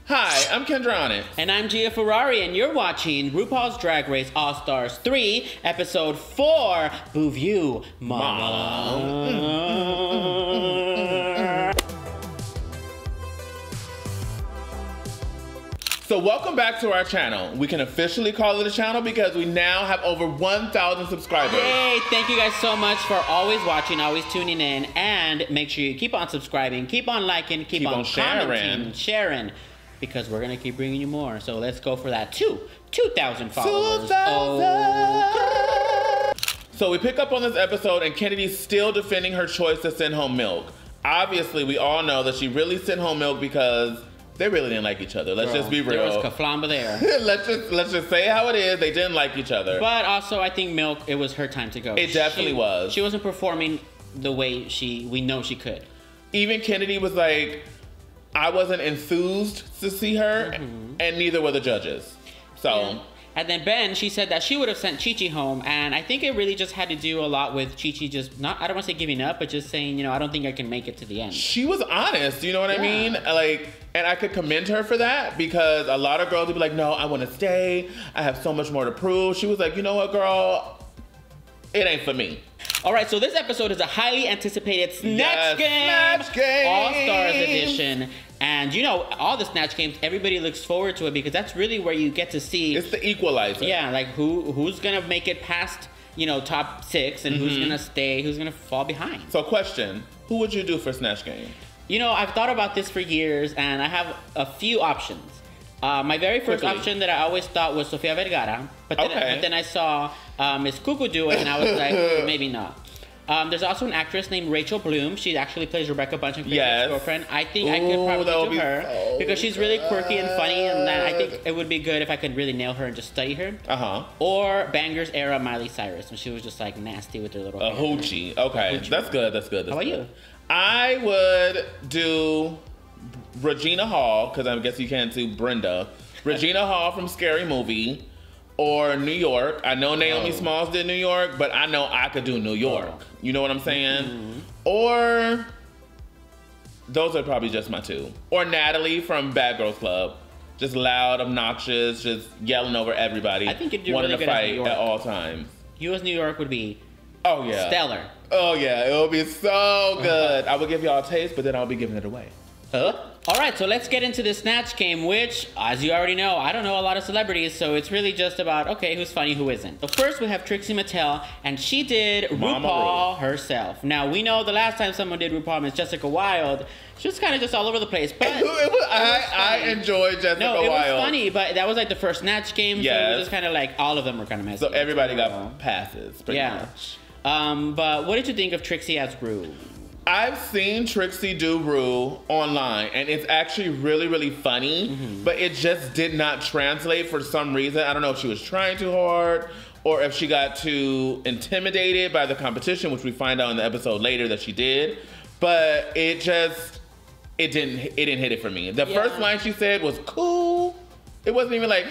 Hi, I'm Kendra Onixxx. And I'm Gia Ferrari, and you're watching RuPaul's Drag Race All-Stars 3, Episode 4, BOUview, Mama. So welcome back to our channel. We can officially call it a channel because we now have over 1,000 subscribers. Yay! Thank you guys so much for always watching, always tuning in, and make sure you keep on subscribing, keep on liking, keep on commenting, sharing, because we're gonna keep bringing you more. So let's go for that 2,000 followers. 2,000! So we pick up on this episode and Kennedy's still defending her choice to send home Milk. Obviously, we all know that she really sent home Milk because they really didn't like each other. Let's just be real. There was kaflamba there. let's just say how it is. They didn't like each other. But also, I think Milk, it was her time to go. It definitely was. She wasn't performing the way we know she could. Even Kennedy was like, I wasn't enthused to see her, and neither were the judges. So. Yeah. And then Ben, she said that she would have sent Chi Chi home, and I think it really just had to do a lot with Chi Chi just not, I don't want to say giving up, but just saying, you know, I don't think I can make it to the end. She was honest, you know what I mean? Like, and I could commend her for that because a lot of girls would be like, no, I want to stay. I have so much more to prove. She was like, you know what, girl? It ain't for me. All right, so this episode is a highly anticipated Snatch game. Snatch game. All-Stars edition. And you know, all the Snatch games, everybody looks forward to it because that's really where you get to see. It's the equalizer. Yeah, like who's gonna make it past, you know, top 6 and who's gonna stay, who's gonna fall behind. So question, who would you do for Snatch game? You know, I've thought about this for years and I have a few options. My very first option that I always thought was Sofia Vergara, but then I saw Miss Cuckoo do it and I was like, maybe not. There's also an actress named Rachel Bloom. She actually plays Rebecca Bunch and Favorite's girlfriend. I think I could probably do her because she's really quirky and funny, and then I think it would be good if I could really nail her and just study her. Or Bangers era Miley Cyrus when she was just like nasty with her little hair. Hoochie. Okay, that's good. That's good. How about you? I would do Regina Hall because I guess you can't do Brenda. Regina Hall from Scary Movie. Or New York. I know Naomi Smalls did New York, but I know I could do New York. You know what I'm saying? Or those are probably just my two. Or Natalie from Bad Girls Club. Just loud, obnoxious, just yelling over everybody. I think you'd do wanting really to good fight as New York. at all times. You as New York would be stellar. Oh yeah, it would be so good. I would give y'all a taste, but then I'll be giving it away. All right, so let's get into the Snatch game, which, as you already know, I don't know a lot of celebrities, so it's really just about, okay, who's funny, who isn't. So first we have Trixie Mattel, and she did RuPaul herself. Now, we know the last time someone did RuPaul, Miss Jessica Wilde, she was kind of just all over the place, but I enjoyed Jessica Wilde. No, it was funny, but that was like the first Snatch game, so it was just kind of like all of them were kind of messy. So everybody got passes, pretty much. But what did you think of Trixie as Ru? I've seen Trixie do Ru online, and it's actually really, really funny, but it just did not translate for some reason. I don't know if she was trying too hard or if she got too intimidated by the competition, which we find out in the episode later that she did, but it didn't hit it for me. The first line she said was cool. It wasn't even like,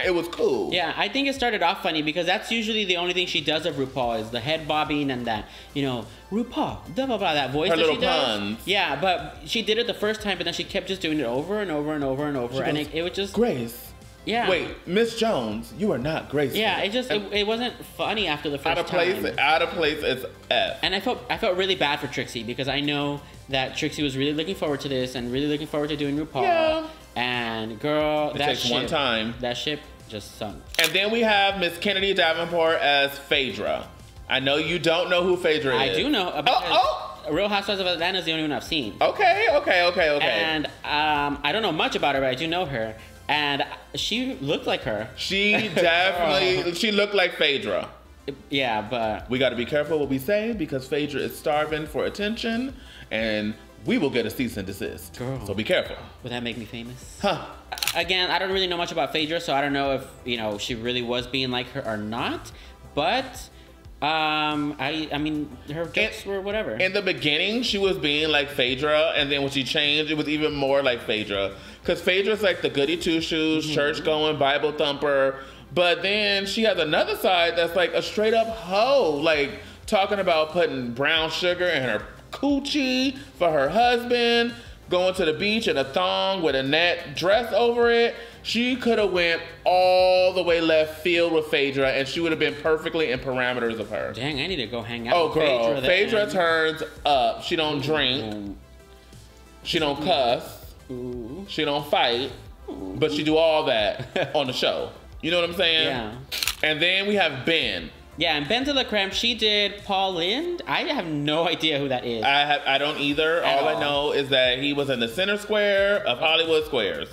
it was cool. Yeah, I think it started off funny because that's usually the only thing she does of RuPaul is the head bobbing and that, you know, RuPaul, blah, blah, blah, that voice her that little she does. puns. Yeah, but she did it the first time, but then she kept just doing it over and over and over and over. And it was just... Grace. Yeah. Wait, Miss Jones, you are not Grace. Yeah, it wasn't funny after the first time. Out of place is F. And I felt really bad for Trixie because I know that Trixie was really looking forward to this and really looking forward to doing RuPaul. Yeah. And girl, that ship just sunk. And then we have Miss Kennedy Davenport as Phaedra. I know you don't know who Phaedra is. I do know. Real Housewives of Atlanta is the only one I've seen. Okay. And I don't know much about her, but I do know her. And she looked like her. She definitely, she looked like Phaedra. Yeah, but... We got to be careful what we say because Phaedra is starving for attention and we will get a cease and desist. Girl. So be careful. Would that make me famous? Huh. Again, I don't really know much about Phaedra, so I don't know if, you know, she really was being like her or not. But, I mean, her jokes were whatever. In the beginning, she was being like Phaedra, and then when she changed, it was even more like Phaedra. Because Phaedra's like the goody two-shoes, church-going, Bible thumper. But then she has another side that's like a straight-up hoe. Like, talking about putting brown sugar in her coochie for her husband, going to the beach in a thong with a net dress over it. She could have went all the way left field with Phaedra, and she would have been perfectly in parameters of her. Dang, I need to go hang out with girl, Phaedra. Phaedra turns up. She don't drink. She don't cuss. She don't fight. But she do all that on the show. You know what I'm saying? Yeah. And then we have Ben. Yeah, and Ben De La Creme, she did Paul Lynde. I have no idea who that is. I don't either. All I know is that he was in the center square of Hollywood Squares.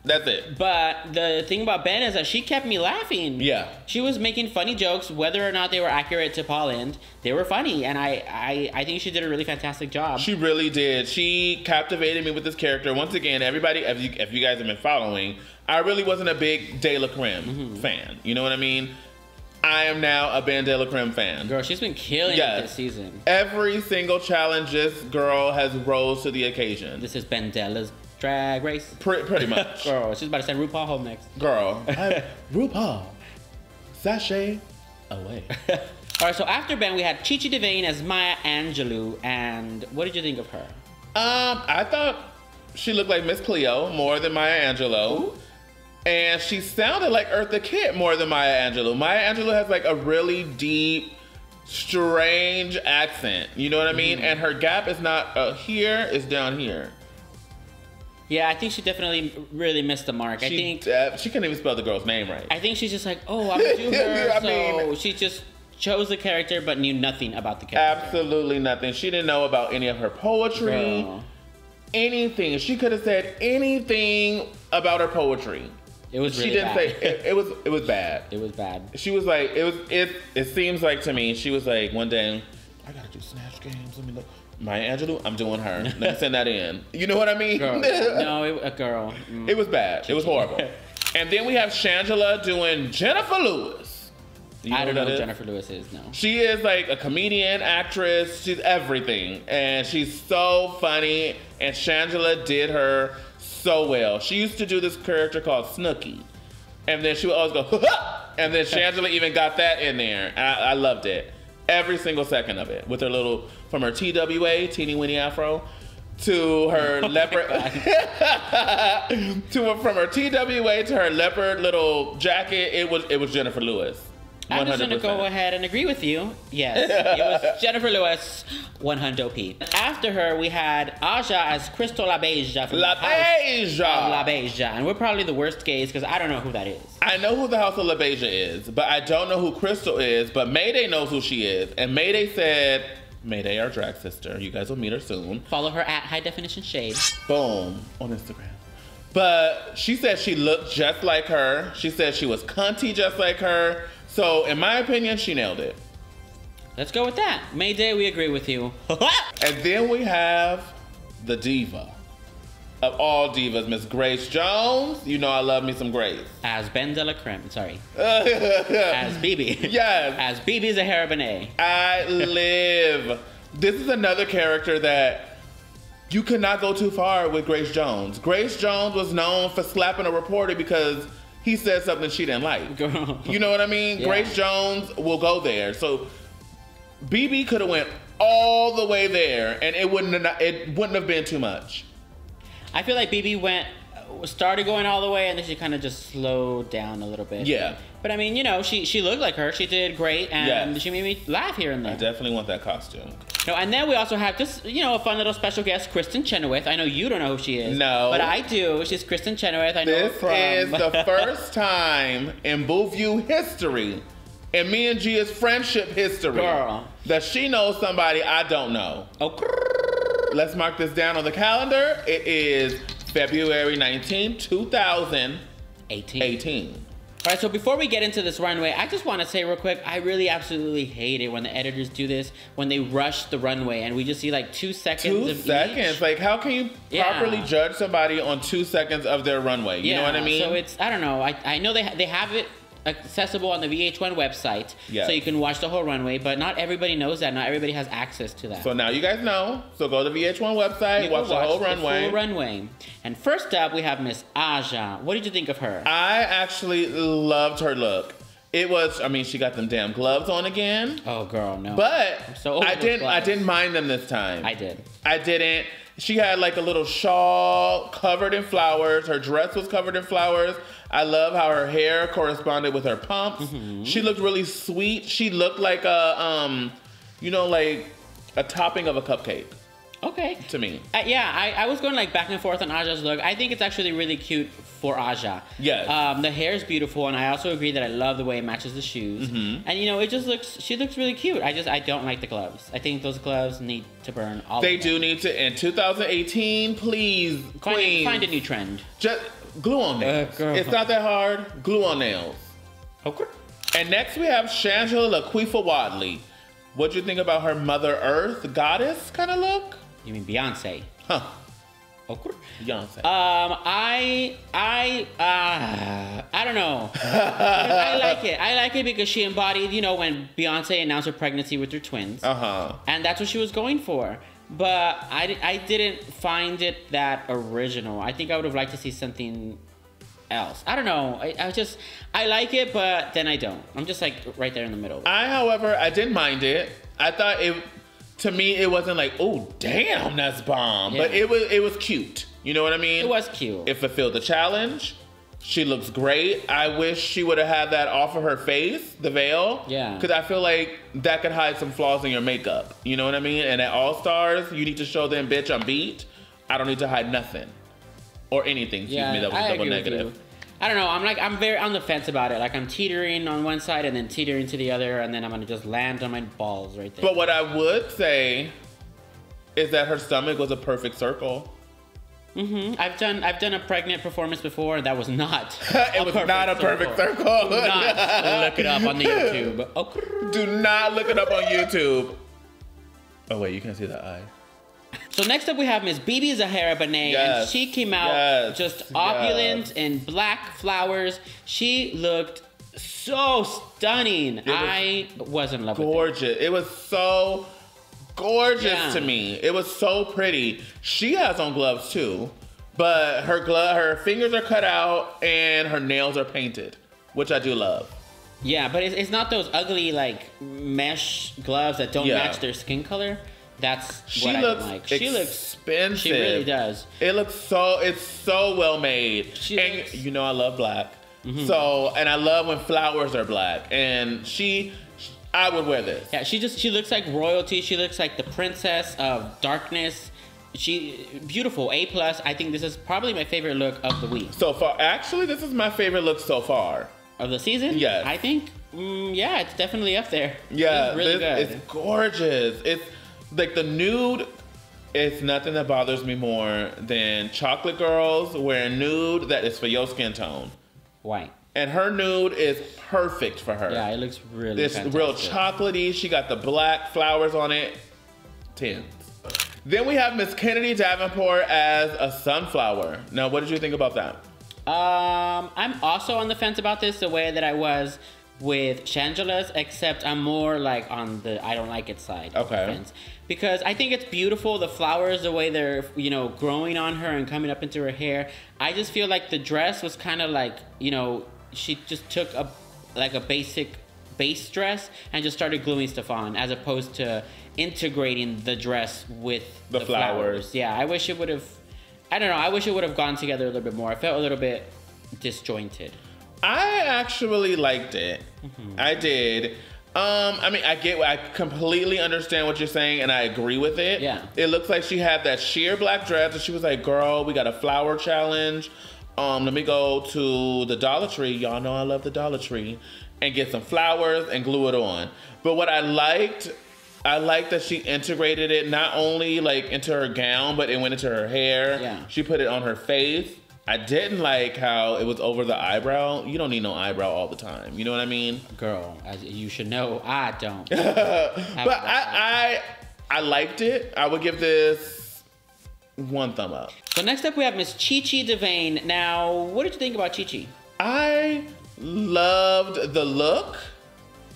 That's it. But the thing about Ben is that she kept me laughing. Yeah. She was making funny jokes, whether or not they were accurate to Paul Lynde. They were funny, and I think she did a really fantastic job. She really did. She captivated me with this character. Once again, everybody, if you guys have been following, I really wasn't a big De La Creme fan. You know what I mean? I am now a Ben De La Creme fan. Girl, she's been killing it this season. Every single challenge this girl has rose to the occasion. This is Ben Della's Drag Race. Pretty much. Girl, she's about to send RuPaul home next. Girl, RuPaul, sashay away. All right, so after Ben, we had Chi Chi Devayne as Maya Angelou, and what did you think of her? I thought she looked like Miss Cleo more than Maya Angelou. Ooh. And she sounded like Eartha Kitt more than Maya Angelou. Maya Angelou has like a really deep, strange accent. You know what I mean? And her gap is not here, it's down here. Yeah, I think she definitely really missed the mark. She can't even spell the girl's name right. I think she's just like, oh, I'm gonna do her. She just chose the character but knew nothing about the character. Absolutely nothing. She didn't know about any of her poetry. Girl. Anything. She could have said anything about her poetry. It was really she didn't bad. say it was bad. It was bad. She was like it seems like to me she was like one day I gotta do Snatch games. Let me look. Maya Angelou, I'm doing her. Let me send that in. You know what I mean? Girl. No, a girl. It was bad. It was horrible. And then we have Shangela doing Jennifer Lewis. I don't know who Jennifer Lewis is, no. She is like a comedian, actress. She's everything. And she's so funny. And Shangela did her so well. She used to do this character called Snooki. And then she would always go, ha! And then Shangela even got that in there. And I loved it. Every single second of it. With her little, from her TWA, teeny weeny afro, to her leopard, from her TWA to her leopard little jacket, it was Jennifer Lewis. 100%. I'm just gonna go ahead and agree with you. Yes, it was Jennifer Lewis, 100p. After her, we had Aja as Crystal LaBeija from LaBeija. And we're probably the worst gays because I don't know who that is. I know who the House of LaBeija is, but I don't know who Crystal is, but Mayday knows who she is. And Mayday said, Mayday, our drag sister. You guys will meet her soon. Follow her at High Definition Shade. Boom, on Instagram. But she said she looked just like her. She said she was cunty just like her. So, in my opinion, she nailed it. Let's go with that. Mayday, we agree with you. And then we have the diva of all divas, Miss Grace Jones. You know I love me some Grace. As Ben De La Creme, sorry. As BB. Yes. As BB Zahara Benet. I live. This is another character that you could not go too far with Grace Jones. Grace Jones was known for slapping a reporter because he said something she didn't like. Girl. You know what I mean? Yeah. Grace Jones will go there. So BB could have went all the way there, and it wouldn't have been too much. I feel like BB started going all the way, and then she kind of just slowed down a little bit. Yeah. But I mean, you know, she looked like her. She did great, and she made me laugh here and there. I definitely want that costume. No, and then we also have just, you know, a fun little special guest, Kristen Chenoweth. I know you don't know who she is. No. But I do. She's Kristen Chenoweth. I know her from. This is the first time in BOUview history, in me and Gia's friendship history, Girl. that she knows somebody I don't know. Oh. Let's mark this down on the calendar. It is February 19th, 2018. All right, so before we get into this runway, I just want to say real quick, I really absolutely hate it when the editors do this, when they rush the runway and we just see like 2 seconds of 2 seconds? each. Like, how can you properly judge somebody on 2 seconds of their runway? You know what I mean? So it's, I don't know. I know they have it accessible on the VH1 website, so you can watch the whole runway, but not everybody knows that. Not everybody has access to that. So now you guys know. So go to the VH1 website, watch the whole runway. Full runway. And first up, we have Miss Aja. What did you think of her? I actually loved her look. It was, I mean, she got them damn gloves on again. Oh, girl, no. But so I didn't mind them this time. I did. I didn't. She had like a little shawl covered in flowers. Her dress was covered in flowers. I love how her hair corresponded with her pumps. She looked really sweet. She looked like a, you know, like a topping of a cupcake. Okay. To me. Yeah, I was going like back and forth on Aja's look. I think it's actually really cute for Aja. Yes. The hair is beautiful, and I also agree that I love the way it matches the shoes. And you know, it just looks, she looks really cute. I don't like the gloves. I think those gloves need to burn all They do need to, in 2018, please, queens. Find a new trend. Just glue on nails. It's not that hard. Glue on nails. Okay. And next we have Shangela Laquifa Wadley. What'd you think about her Mother Earth goddess kind of look? You mean Beyonce? Huh. Okay. Beyonce. I don't know. I like it. I like it because she embodied, you know, when Beyonce announced her pregnancy with her twins. And that's what she was going for. But I didn't find it that original. I think I would have liked to see something else. I don't know. I like it, but then I don't. I'm just like right there in the middle. However, I didn't mind it. I thought to me, it wasn't like, oh, damn, that's bomb. Yeah. But it was cute. You know what I mean? It was cute. It fulfilled the challenge. She looks great. I wish she would have had that off of her face, the veil. Yeah. Because I feel like that could hide some flaws in your makeup. You know what I mean? And at All Stars, you need to show them, bitch, I'm beat. I don't need to hide nothing. Or anything. Excuse me, that was double negative. I don't know. I'm very on the fence about it. Like I'm teetering on one side and then teetering to the other, and then I'm gonna just land on my balls right there. But what I would say is that her stomach was a perfect circle. I've done a pregnant performance before, and that was not. It was not a perfect circle. Do not look it up on the YouTube. Oh. Do not look it up on YouTube. Oh wait, you can't see the eye. So next up we have Miss BB Zahara Benet, and she came out just opulent in black flowers. She looked so stunning. I was in love with it. Gorgeous. It was so gorgeous to me. It was so pretty. She has on gloves too, but her fingers are cut out and her nails are painted, which I do love. Yeah, but it's not those ugly like mesh gloves that don't match their skin color. That's what I don't like. She looks expensive. She really does. It's so well made. And you know I love black. So, and I love when flowers are black. And I would wear this. Yeah, she looks like royalty. She looks like the princess of darkness. Beautiful, A+. I think this is probably my favorite look of the week. So far, actually, this is my favorite look so far. Of the season? Yes. I think, yeah, it's definitely up there. Yeah, it's really good. It's gorgeous. It's like the nude, it's nothing that bothers me more than chocolate girls wearing nude that is for your skin tone. White. And her nude is perfect for her. Yeah, it looks really It's fantastic. real chocolatey. She got the black flowers on it. 10s. Then we have Miss Kennedy Davenport as a sunflower. Now, what did you think about that? I'm also on the fence about this the way that I was with Shangela's, except I'm more like on the I don't like it side of the fence. Because I think it's beautiful, the flowers, the way they're, you know, growing on her and coming up into her hair. I just feel like the dress was kind of like, you know, she just took a basic base dress and just started gluing stuff on, as opposed to integrating the dress with the flowers. Yeah, I wish it would have, I don't know, I wish it would have gone together a little bit more. I felt a little bit disjointed. I actually liked it. I did. I mean, I completely understand what you're saying, and I agree with it. Yeah. It looks like she had that sheer black dress, and she was like, girl, we got a flower challenge. Let me go to the Dollar Tree. Y'all know I love the Dollar Tree. And get some flowers and glue it on. But what I liked that she integrated it not only like into her gown, but it went into her hair. Yeah. She put it on her face. I didn't like how it was over the eyebrow. You don't need no eyebrow all the time. You know what I mean? Girl, as you should know, I don't. But I liked it. I would give this 1 thumb up. So next up we have Miss Chi Chi Devayne. Now, what did you think about Chi Chi? I loved the look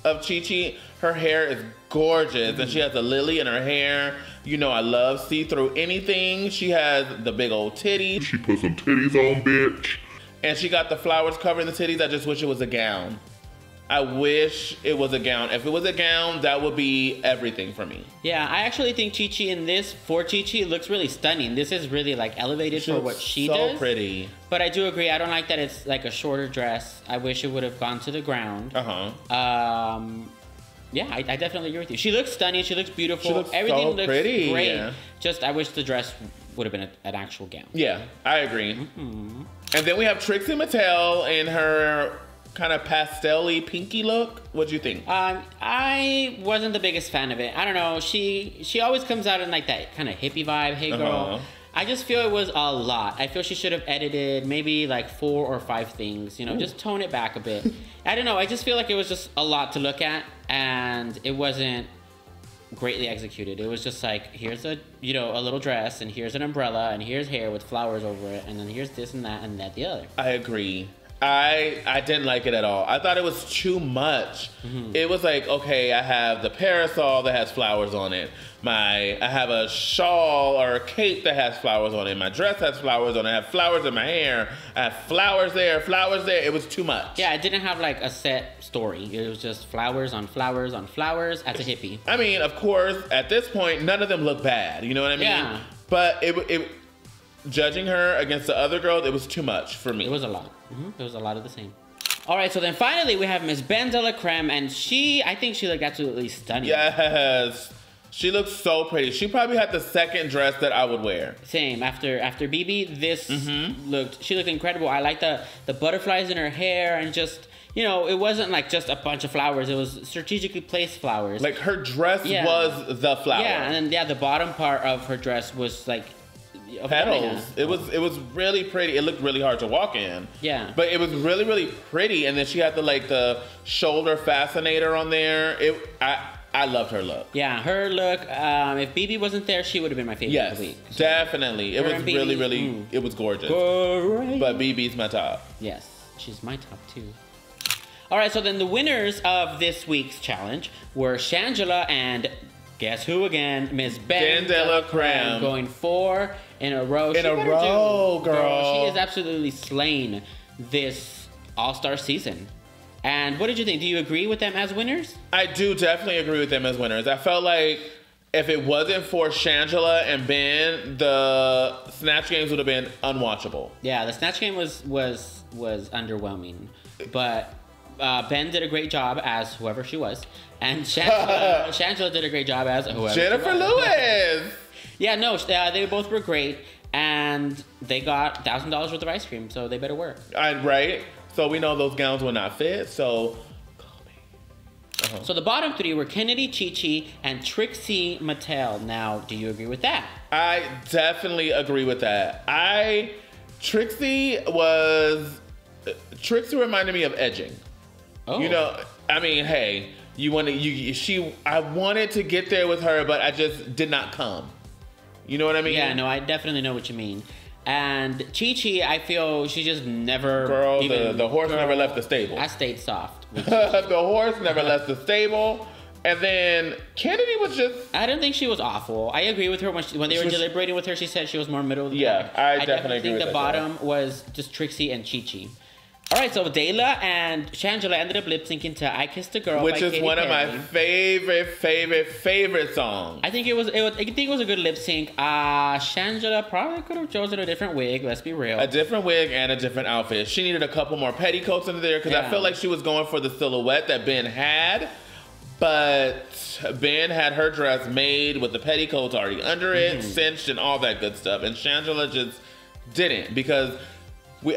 of Chi Chi. Her hair is gorgeous, and she has a lily in her hair. You know I love see-through anything. She has the big old titties. She put some titties on, bitch. And she got the flowers covering the titties. I just wish it was a gown. I wish it was a gown. If it was a gown, that would be everything for me. Yeah, I actually think Chi Chi in this, for Chi Chi, looks really stunning. This is really like elevated for what she does. So pretty. But I do agree, I don't like that it's like a shorter dress. I wish it would have gone to the ground. Yeah, I definitely agree with you. She looks stunning. She looks beautiful. She looks Everything so looks pretty. great. Yeah. Just, I wish the dress would have been an actual gown. Yeah, I agree. And then we have Trixie Mattel in her kind of pastel-y pinky look. What'd you think? I wasn't the biggest fan of it. I don't know. She always comes out in like that kind of hippie vibe. Hey, girl. I just feel it was a lot. I feel she should have edited maybe like 4 or 5 things, you know, just tone it back a bit. I don't know. I just feel like it was just a lot to look at, and it wasn't greatly executed. It was just like, here's a, you know, a little dress, and here's an umbrella, and here's hair with flowers over it, and then here's this and that the other. I agree. I didn't like it at all. I thought it was too much. It was like, okay, I have the parasol that has flowers on it. I have a shawl or a cape that has flowers on it. My dress has flowers on it. I have flowers in my hair. I have flowers there, flowers there. It was too much. Yeah, it didn't have like a set story. It was just flowers on flowers on flowers as a hippie. I mean, of course, at this point, none of them look bad. You know what I mean? Yeah. But it judging her against the other girls, it was too much for me. It was a lot. It was a lot of the same. All right, so then finally we have Miss Ben De La Creme, and I think she looked absolutely stunning. Yes. She looks so pretty. She probably had the second dress that I would wear. Same. After BB, this she looked incredible. I like the butterflies in her hair, and just, you know, it wasn't like just a bunch of flowers. It was strategically placed flowers. Like her dress was the flower. Yeah, and then the bottom part of her dress was like petals. It was really pretty. It looked really hard to walk in. Yeah. But it was really, really pretty. And then she had the shoulder fascinator on there. I loved her look. Yeah, her look. If BB wasn't there, she would have been my favorite of the week. So definitely. It was really, really, it was gorgeous. Great. But BB's my top. Yes, she's my top too. All right, so then the winners of this week's challenge were Shangela and guess who again? Miss Ben De La Creme. Going 4 in a row. Girl. She is absolutely slain this All-Star season. And what did you think? Do you agree with them as winners? I do definitely agree with them as winners. I felt like if it wasn't for Shangela and Ben, the Snatch Games would have been unwatchable. Yeah, the Snatch Game was underwhelming. But Ben did a great job as whoever she was. And Shangela did a great job as whoever Jennifer Lewis! Yeah, no, they both were great. And they got $1,000 worth of ice cream, so they better work. Right? So we know those gowns will not fit, so call me. So the bottom 3 were Kennedy, Chi Chi, and Trixie Mattel. Now, do you agree with that? I definitely agree with that. Trixie reminded me of edging. Oh. You know, I mean, hey, I wanted to get there with her, but I just did not come. You know what I mean? Yeah, no, I definitely know what you mean. And Chi Chi, I feel she just never... Girl, the horse never left the stable. I stayed soft. The horse never left the stable. And then Kennedy was just... I don't think she was awful. I agree with her. When they were deliberating with her, she said she was more middle of the pack. I definitely agree with that. I think the bottom was just Trixie and Chi Chi. All right, so Dela and Shangela ended up lip syncing to "I Kissed a Girl," which by is Katy one Perry. of my favorite songs. I think it was a good lip sync. Shangela probably could have chosen a different wig. Let's be real. A different wig and a different outfit. She needed a couple more petticoats under there because I felt like she was going for the silhouette that Ben had, but Ben had her dress made with the petticoats already under it, cinched and all that good stuff, and Shangela just didn't because.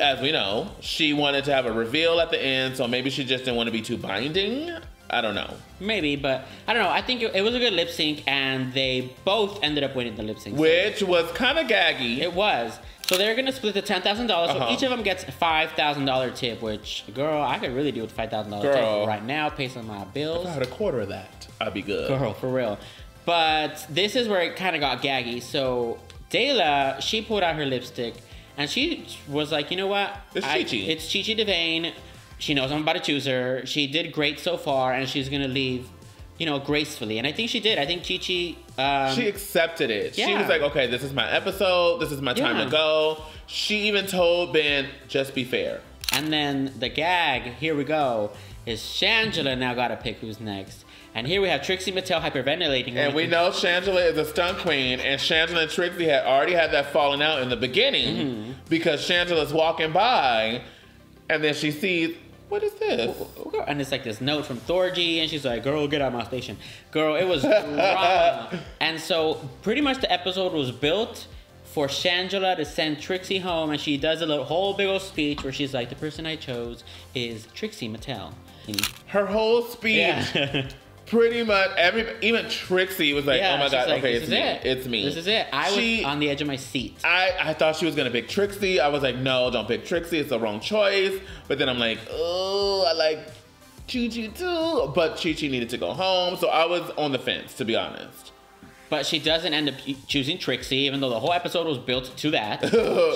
As we know, she wanted to have a reveal at the end, so maybe she just didn't want to be too binding. I don't know. Maybe, but I don't know. I think it was a good lip sync, and they both ended up winning the lip sync. Which was kind of gaggy. It was. So they're going to split the $10,000, so each of them gets a $5,000 tip, which, girl, I could really do with $5,000 tip right now, pay some of my bills. If I had a quarter of that, I'd be good. Girl, for real. But this is where it kind of got gaggy. So Dela, she pulled out her lipstick, and she was like, you know what? It's Chi Chi. It's Chi Chi Devayne. She knows I'm about to choose her. She did great so far, and she's going to leave, you know, gracefully. And I think she did. I think Chi Chi... she accepted it. Yeah. She was like, okay, this is my episode. This is my time to go. She even told Ben, just be fair. And then the gag, here we go, is Shangela now got to pick who's next. And here we have Trixie Mattel hyperventilating. And we know Shangela is a stunt queen, and Shangela and Trixie had already had that falling out in the beginning because Shangela's walking by, and then she sees, what is this? And it's like this note from Thorgy, and she's like, girl, get out of my station. Girl, it was drama. And so pretty much the episode was built for Shangela to send Trixie home, and she does a whole big old speech where she's like, the person I chose is Trixie Mattel. Her whole speech, pretty much, even Trixie was like, oh my God, like, okay, it's me. This is it. I was on the edge of my seat. I thought she was going to pick Trixie. I was like, no, don't pick Trixie. It's the wrong choice. But then I'm like, oh, I like Chi Chi too. But Chi Chi needed to go home. So I was on the fence, to be honest. But she doesn't end up choosing Trixie, even though the whole episode was built to that.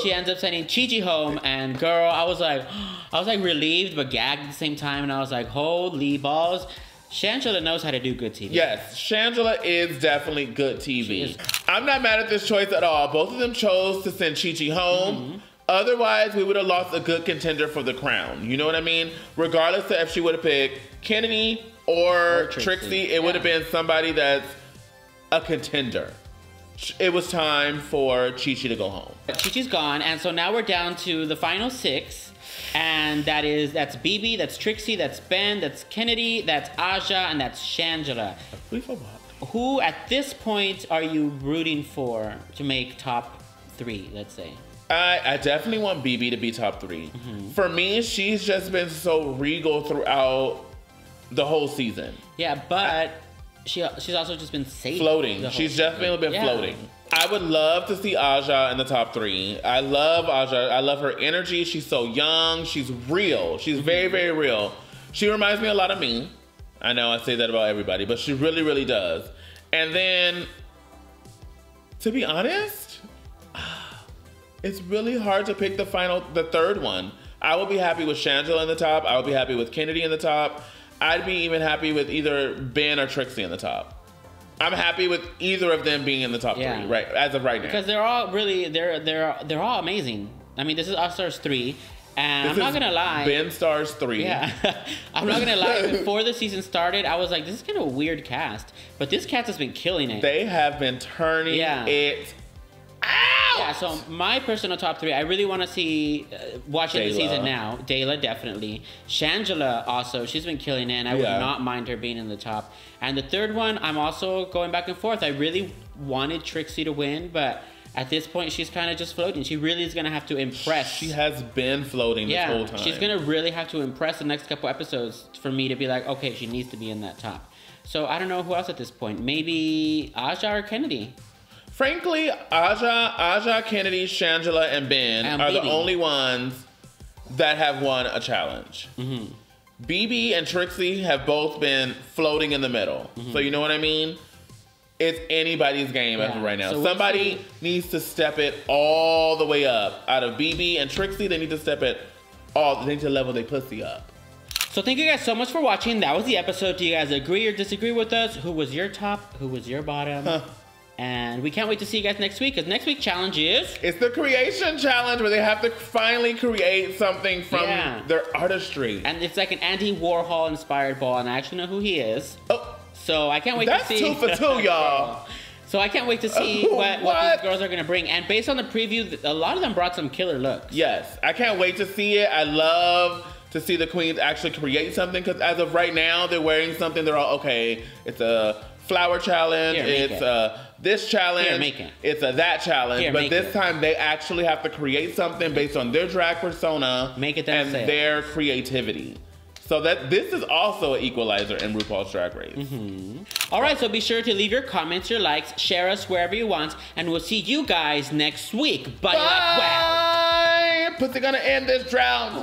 She ends up sending Chi Chi home, and girl, I was like relieved but gagged at the same time, and I was like, holy balls. Shangela knows how to do good TV. Yes, Shangela is definitely good TV. I'm not mad at this choice at all. Both of them chose to send Chi Chi home. Otherwise, we would have lost a good contender for the crown. You know what I mean? Regardless of if she would have picked Kennedy or Trixie, it would have been somebody that's a contender. It was time for Chi Chi to go home. Chi Chi's gone, and so now we're down to the final 6. And that's BB, that's Trixie, that's Ben, that's Kennedy, that's Aja, and that's Shangela. Who at this point are you rooting for to make top 3, let's say? I definitely want BB to be top 3. For me, she's just been so regal throughout the whole season. Yeah, but she's also just been safe. Floating. She's definitely been floating. I would love to see Aja in the top 3. I love Aja. I love her energy. She's so young. She's real. She's very, very real. She reminds me a lot of me. I know I say that about everybody, but she really, really does. And then, to be honest, it's really hard to pick the 3rd one. I would be happy with Shangela in the top. I would be happy with Kennedy in the top. I'd be even happy with either Ben or Trixie in the top. I'm happy with either of them being in the top 3, right? As of right now, because they're all really they're all amazing. I mean, this is All Stars 3, and I'm not gonna lie, Ben Stars 3. Yeah, I'm not gonna lie. Before the season started, I was like, this is kind of a weird cast, but this cast has been killing it. They have been turning it out. Yeah, so my personal top 3, I really want to see watching the season now. Dayla, definitely. Shangela also, she's been killing it, and I would not mind her being in the top. And the 3rd one, I'm also going back and forth. I really wanted Trixie to win, but at this point, she's kind of just floating. She really is going to have to impress. She has been floating this whole time. She's going to really have to impress the next couple episodes for me to be like, okay, she needs to be in that top. So I don't know who else at this point. Maybe Aja or Kennedy. Frankly, Aja, Kennedy, Shangela, and Ben are the only ones that have won a challenge. BB and Trixie have both been floating in the middle. So you know what I mean? It's anybody's game as of right now. So somebody needs to step it all the way up. Out of BB and Trixie, they need to step it all. They need to level their pussy up. So thank you guys so much for watching. That was the episode. Do you guys agree or disagree with us? Who was your top? Who was your bottom? And we can't wait to see you guys next week, because next week's challenge is... It's the creation challenge, where they have to finally create something from their artistry. And it's like an Andy Warhol inspired ball, and I actually know who he is. Oh, so I can't wait to see... That's 2 for 2, y'all. So I can't wait to see what these girls are going to bring. And based on the preview, a lot of them brought some killer looks. Yes, I can't wait to see it. I love to see the queens actually create something, because as of right now, they're wearing something. They're all, okay, it's a flower challenge. It's this challenge. It's a that challenge. But this time, they actually have to create something based on their drag persona and their creativity. So that this is also an equalizer in RuPaul's Drag Race. All right, so be sure to leave your comments, your likes, share us wherever you want, and we'll see you guys next week. Bye. Bye. Pussy gonna end this drought.